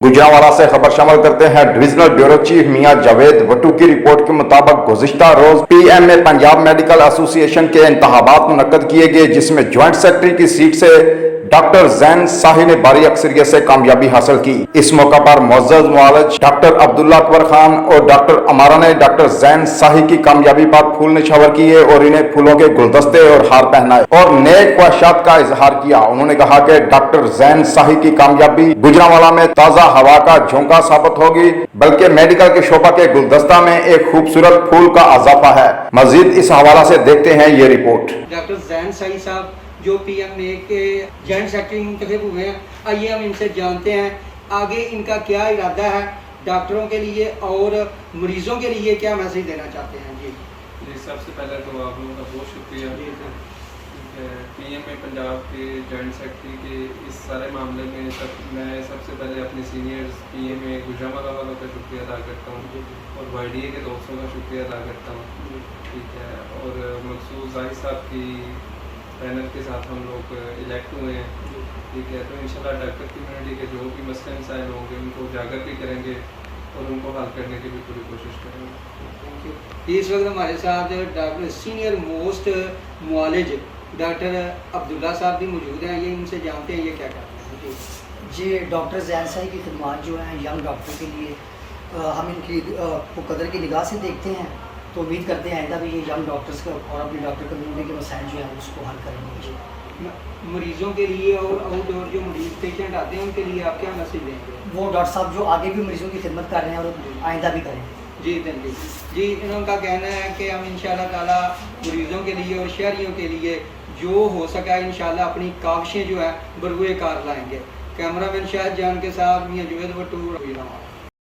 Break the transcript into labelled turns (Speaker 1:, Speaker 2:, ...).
Speaker 1: गुजरांवाला से खबर शामिल करते हैं। डिविजनल ब्यूरो चीफ मियां जावेद वटू की रिपोर्ट के मुताबिक गुज़िश्ता रोज पीएम में पंजाब मेडिकल एसोसिएशन के इंतखाबात मुनक्कद किए गए, जिसमें ज्वाइंट सेक्रेटरी की सीट से डॉक्टर जैन शाही ने भारी अक्सरियत से कामयाबी हासिल की। इस मौका पर मुअज़्ज़ज़ मुआलिज डॉक्टर अब्दुल्ला अकबर खान और डॉक्टर अमारा ने डॉक्टर जैन शाही की कामयाबी पर फूल निछावर किए और इन्हें फूलों के गुलदस्ते और हार पहनाए और नेक ख्वाहिशात का इजहार किया। उन्होंने कहा कि डॉक्टर जैन शाही की कामयाबी गुजरांवाला में ताज़ा हवा का झोंका साबित होगी, बल्कि मेडिकल के शोबा के गुलदस्ता में एक खूबसूरत फूल का इजाफा है। मजीद इस हवाला से देखते हैं ये रिपोर्ट।
Speaker 2: डॉक्टर जैन शाही साहब जो पीएम ए के जॉइंट सेक्रेटरी मुंतखब हुए हैं, आइए हम इनसे जानते हैं आगे इनका क्या इरादा है, डॉक्टरों के लिए और मरीजों के लिए क्या मैसेज देना चाहते हैं। जी
Speaker 3: सबसे पहले तो आप लोगों का बहुत शुक्रिया पीएम ए पंजाब के जॉइंट सेक्रेटरी के इस सारे मामले में मैं सबसे पहले अपने सीनियर्स पीएम ए गुजरांवाला वालों का शुक्रिया अदा करता हूँ और वाईडीए के दोस्तों का शुक्रिया अदा करता हूँ। ठीक है, और मखसूस जाहिद साहब की पैनल के साथ हम लोग इलेक्ट हुए हैं। ठीक है, तो इंशाल्लाह डॉक्टर कम्युनिटी के जो भी मसले मसाइल होंगे उनको उजागर भी करेंगे और उनको हल करने की भी पूरी कोशिश करेंगे।
Speaker 2: इस वक्त हमारे साथ डॉक्टर सीनियर मोस्ट मुआलिज डॉक्टर अब्दुल्ला साहब भी मौजूद हैं, ये इनसे जानते हैं ये क्या करते हैं।
Speaker 4: जी डॉक्टर जैन शाही की खिदमत जो हैं यंग डॉक्टर के लिए हम इनकी को कदर की निगाह से देखते हैं, तो उम्मीद करते हैं आइंदा भी ये यंग डॉक्टर्स का और अपनी डॉक्टर कम्युनिटी के मसाइल जो हैं उसको हल करेंगे।
Speaker 2: मरीजों के लिए और आउटडोर जो मरीज पेशेंट आते हैं उनके लिए आप क्या मैसेज देंगे?
Speaker 4: वो डॉक्टर साहब जो आगे भी मरीजों की खिदमत कर रहे हैं और आइंदा भी करें।
Speaker 2: जी धन्यवाद जी। इनका कहना है कि हम इंशाल्लाह ताला मरीजों के लिए और शहरियों के लिए जो हो सका इंशाल्लाह अपनी काविशें जो है बरूए कार लाएंगे। कैमरामैन शाहिद जान के साथ मियां जावेद वटू।